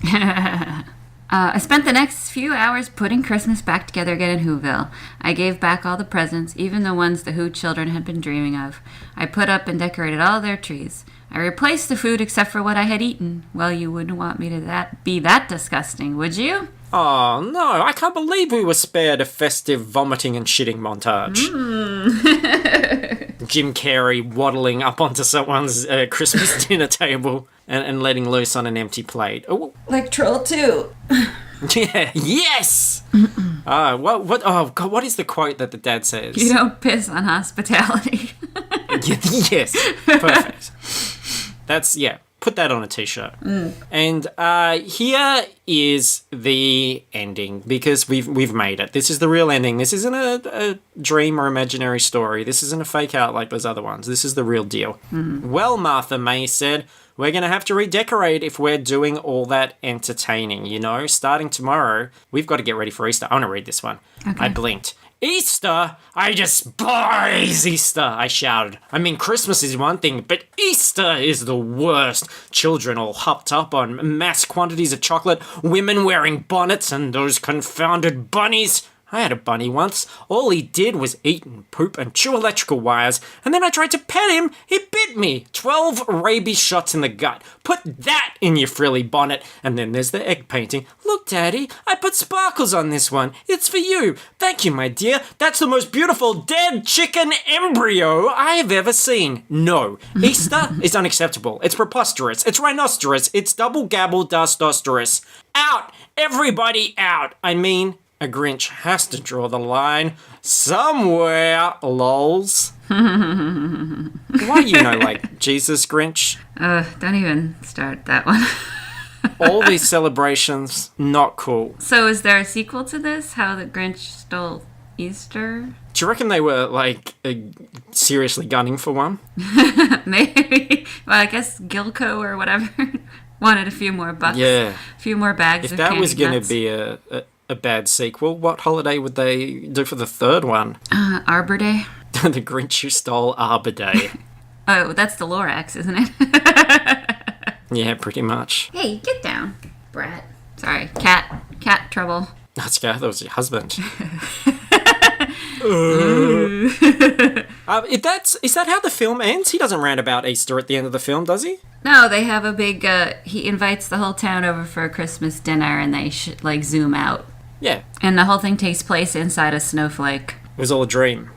I spent the next few hours putting Christmas back together again in Whoville. I gave back all the presents, even the ones the Who children had been dreaming of. I put up and decorated all their trees. I replaced the food except for what I had eaten. Well, you wouldn't want me to be that disgusting, would you? Oh, no, I can't believe we were spared a festive vomiting and shitting montage. Jim Carrey waddling up onto someone's Christmas dinner table and letting loose on an empty plate. Oh. Like Troll 2. Yeah, yes! What is the quote that the dad says? You don't piss on hospitality. Yes, perfect. That's, put that on a t-shirt. And here is the ending, because we've made it. This is the real ending. This isn't a dream or imaginary story. This isn't a fake out like those other ones. This is the real deal. Well, Martha May said, we're going to have to redecorate if we're doing all that entertaining, Starting tomorrow, we've got to get ready for Easter. I want to read this one. Okay. I blinked. Easter? I despise Easter, I shouted. I mean, Christmas is one thing, but Easter is the worst. Children all hopped up on mass quantities of chocolate, women wearing bonnets, and those confounded bunnies. I had a bunny once. All he did was eat and poop and chew electrical wires, and then I tried to pet him. He bit me. 12 rabies shots in the gut. Put that in your frilly bonnet. And then there's the egg painting. Look, Daddy, I put sparkles on this one. It's for you. Thank you, my dear. That's the most beautiful dead chicken embryo I have ever seen. No, Easter is unacceptable. It's preposterous. It's rhinoceros. It's double gabble dustosterous. Out! Everybody out! I mean, a Grinch has to draw the line somewhere, lols. Why like Jesus Grinch? Don't even start that one. All these celebrations, not cool. So is there a sequel to this? How the Grinch stole Easter? Do you reckon they were, seriously gunning for one? Maybe. Well, I guess Gilco or whatever wanted a few more bucks. Yeah. A few more bags of candy nuts. If that was going to be a bad sequel, what holiday would they do for the third one? Arbor Day. The Grinch Who Stole Arbor Day. Oh, that's the Lorax, isn't it? Yeah, pretty much. Hey, get down, brat. Sorry, cat trouble. That's that was your husband. Is that how the film ends? He doesn't rant about Easter at the end of the film, does he? No, they have a big, he invites the whole town over for a Christmas dinner and they zoom out. Yeah. And the whole thing takes place inside a snowflake. It was all a dream.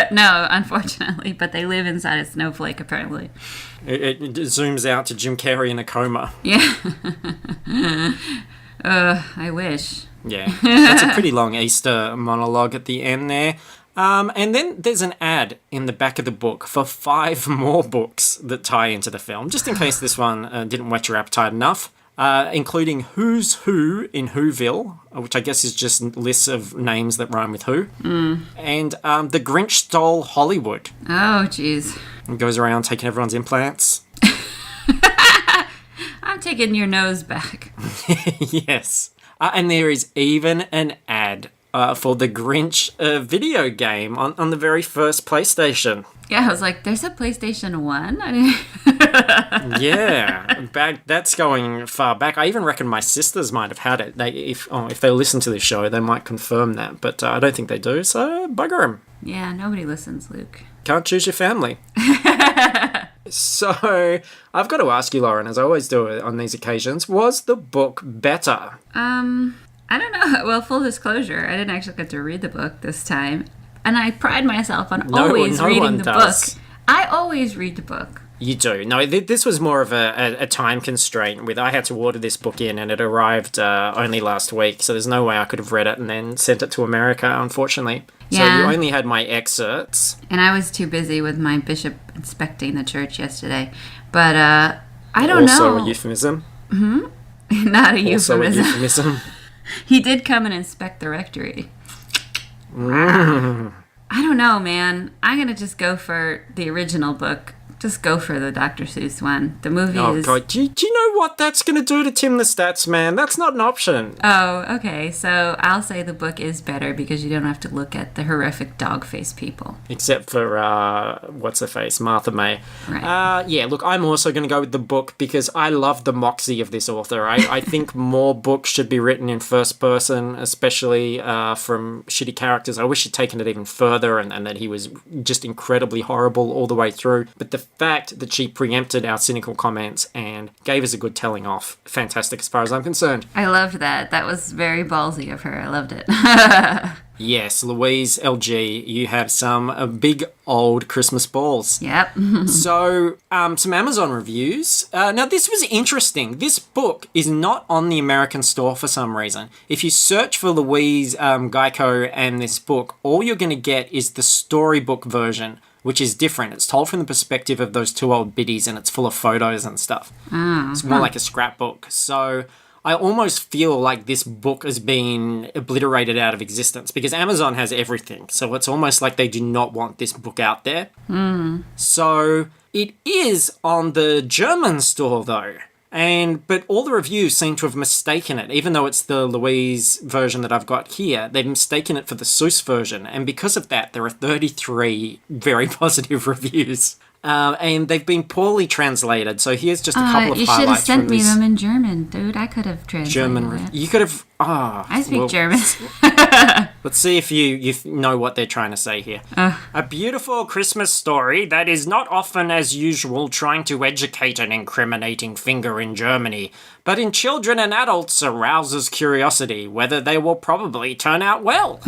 No, unfortunately, but they live inside a snowflake, apparently. It zooms out to Jim Carrey in a coma. Yeah. I wish. Yeah. That's a pretty long Easter monologue at the end there. And then there's an ad in the back of the book for 5 more books that tie into the film, just in case this one didn't whet your appetite enough. Including Who's Who in Whoville, which I guess is just lists of names that rhyme with who. And The Grinch Stole Hollywood. Oh, jeez. It goes around taking everyone's implants. I'm taking your nose back. Yes. And there is even an ad for the Grinch video game on the very first PlayStation. Yeah, I was like, there's a PlayStation 1? Yeah, that's going far back. I even reckon my sisters might have had it. If they listen to this show, they might confirm that. But I don't think they do, so bugger them. Yeah, nobody listens, Luke. Can't choose your family. So, I've got to ask you, Lauren, as I always do on these occasions, was the book better? I don't know. Well, full disclosure, I didn't actually get to read the book this time. And I pride myself on always reading the book. I always read the book. You do. No, this was more of a time constraint. I had to order this book in, and it arrived only last week, so there's no way I could have read it and then sent it to America, unfortunately. Yeah. So you only had my excerpts. And I was too busy with my bishop inspecting the church yesterday. But I don't know. Also a euphemism. Mm-hmm. Not a euphemism. Also a euphemism. He did come and inspect the rectory. I don't know, man. I'm going to just go for the original book Just go for the Dr. Seuss one. The movie Oh, is... God. Do you know what that's going to do to Tim the Stats Man? That's not an option. Oh, okay. So I'll say the book is better because you don't have to look at the horrific dog-faced people. Except for, what's-her-face, Martha May. Right. Yeah, look, I'm also going to go with the book because I love the moxie of this author. I think more books should be written in first person, especially from shitty characters. I wish he'd taken it even further and that he was just incredibly horrible all the way through. But the fact that she preempted our cynical comments and gave us a good telling off, fantastic as far as I'm concerned. I loved that. That was very ballsy of her. I loved it. Yes, Louise LG, you have some big old Christmas balls. Yep. So, some Amazon reviews. Now, this was interesting. This book is not on the American store for some reason. If you search for Louise Geico and this book, all you're going to get is the storybook version, which is different. It's told from the perspective of those two old biddies, and it's full of photos and stuff. It's more like a scrapbook. So I almost feel like this book has been obliterated out of existence because Amazon has everything. So it's almost like they do not want this book out there. So it is on the German store, though. But all the reviews seem to have mistaken it. Even though it's the Louise version that I've got here, they've mistaken it for the Seuss version. And because of that, there are 33 very positive reviews. And they've been poorly translated. So here's just a couple of you highlights. should have sent me this them in German, dude. I could have translated German. it. You could have. I speak German. Let's see if you know what they're trying to say here. A beautiful Christmas story that is not often as usual trying to educate an incriminating finger in Germany, but in children and adults arouses curiosity, whether they will probably turn out well.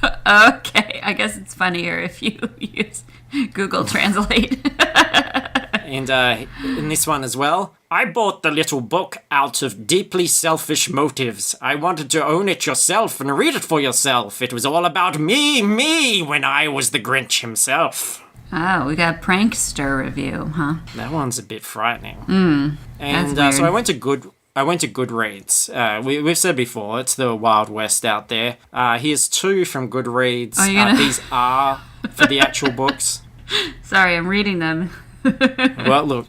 Okay, I guess it's funnier if you use Google Translate. And in this one as well, I bought the little book out of deeply selfish motives. I wanted to own it yourself and read it for yourself. It was all about me, when I was the Grinch himself. Oh, we got a prankster review, huh? That one's a bit frightening. And so I went to Goodreads. We've said before, it's the Wild West out there. Here's two from Goodreads. These are for the actual books. Sorry, I'm reading them. Well, look,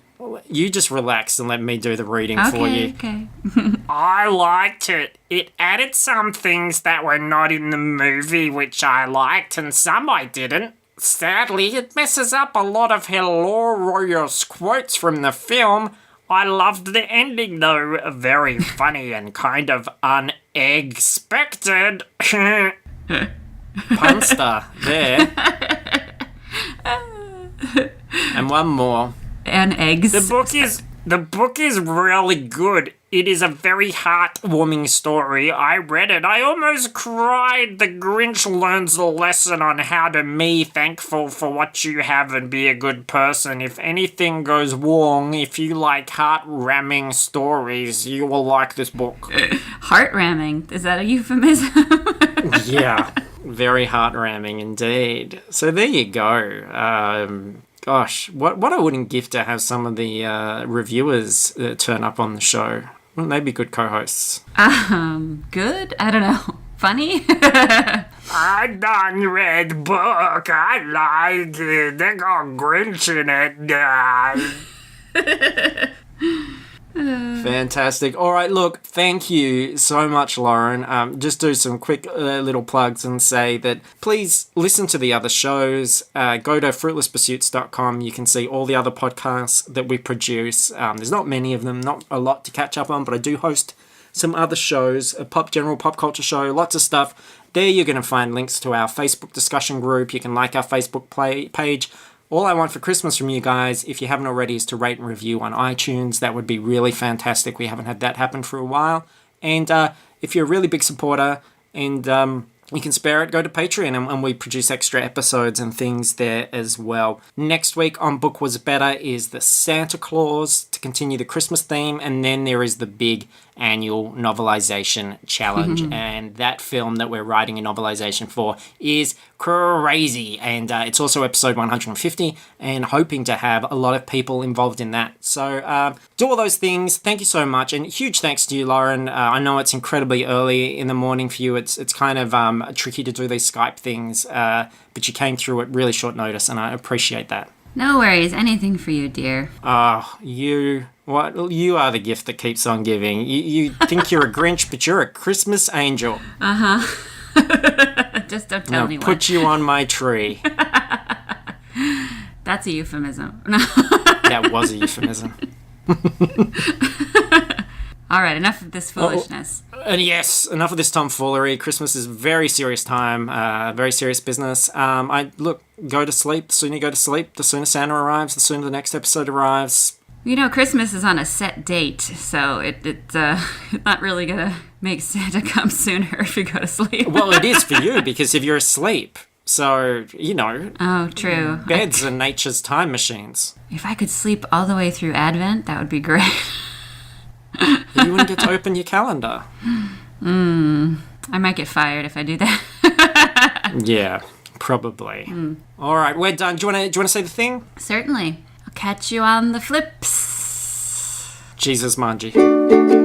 you just relax and let me do the reading for you. Okay. I liked it. It added some things that were not in the movie, which I liked, and some I didn't. Sadly, it messes up a lot of hilarious quotes from the film. I loved the ending, though. Very funny and kind of unexpected. Punster there. And one more. And eggs. The book is really good. It is a very heartwarming story. I read it. I almost cried. The Grinch learns a lesson on how to be thankful for what you have and be a good person. If anything goes wrong, if you like heart-ramming stories, you will like this book. Heart-ramming? Is that a euphemism? Yeah, very heart-ramming indeed. So there you go. Gosh, what I wouldn't give to have some of the reviewers turn up on the show. Wouldn't they be good co-hosts? Good? I don't know. Funny? I done read book. I like it. They got Grinch in it. Fantastic. All right, look, thank you so much, Lauren. Just do some quick little plugs and say that please listen to the other shows. Go to fruitlesspursuits.com. You can see all the other podcasts that we produce. There's not many of them, not a lot to catch up on, but I do host some other shows, a general pop culture show, lots of stuff. There you're going to find links to our Facebook discussion group. You can like our Facebook page. All I want for Christmas from you guys, if you haven't already, is to rate and review on iTunes. That would be really fantastic. We haven't had that happen for a while. And if you're a really big supporter and you can spare it, go to Patreon and we produce extra episodes and things there as well. Next week on Book Was Better is the Santa Claus to continue the Christmas theme. And then there is the big annual novelization challenge. And that film that we're writing a novelization for is crazy. And it's also episode 150 and hoping to have a lot of people involved in that. So do all those things. Thank you so much. And huge thanks to you, Lauren. I know it's incredibly early in the morning for you. It's kind of tricky to do these Skype things, but you came through at really short notice and I appreciate that. No worries. Anything for you, dear. Oh, you are the gift that keeps on giving. You think you're a Grinch, but you're a Christmas angel. Just don't tell me what. Put you on my tree. That's a euphemism. That was a euphemism. All right, enough of this foolishness. And yes, enough of this tomfoolery. Christmas is a very serious time, very serious business. Go to sleep. The sooner you go to sleep, the sooner Santa arrives, the sooner the next episode arrives. You know, Christmas is on a set date, so it's not really going to make Santa come sooner if you go to sleep. Well, it is for you, because if you're asleep. So, Oh, true. Beds are nature's time machines. If I could sleep all the way through Advent, that would be great. You wouldn't get to open your calendar. I might get fired if I do that. Yeah, probably. All right, we're done. Do you want to say the thing? Certainly. I'll catch you on the flips. Jesus, Manji.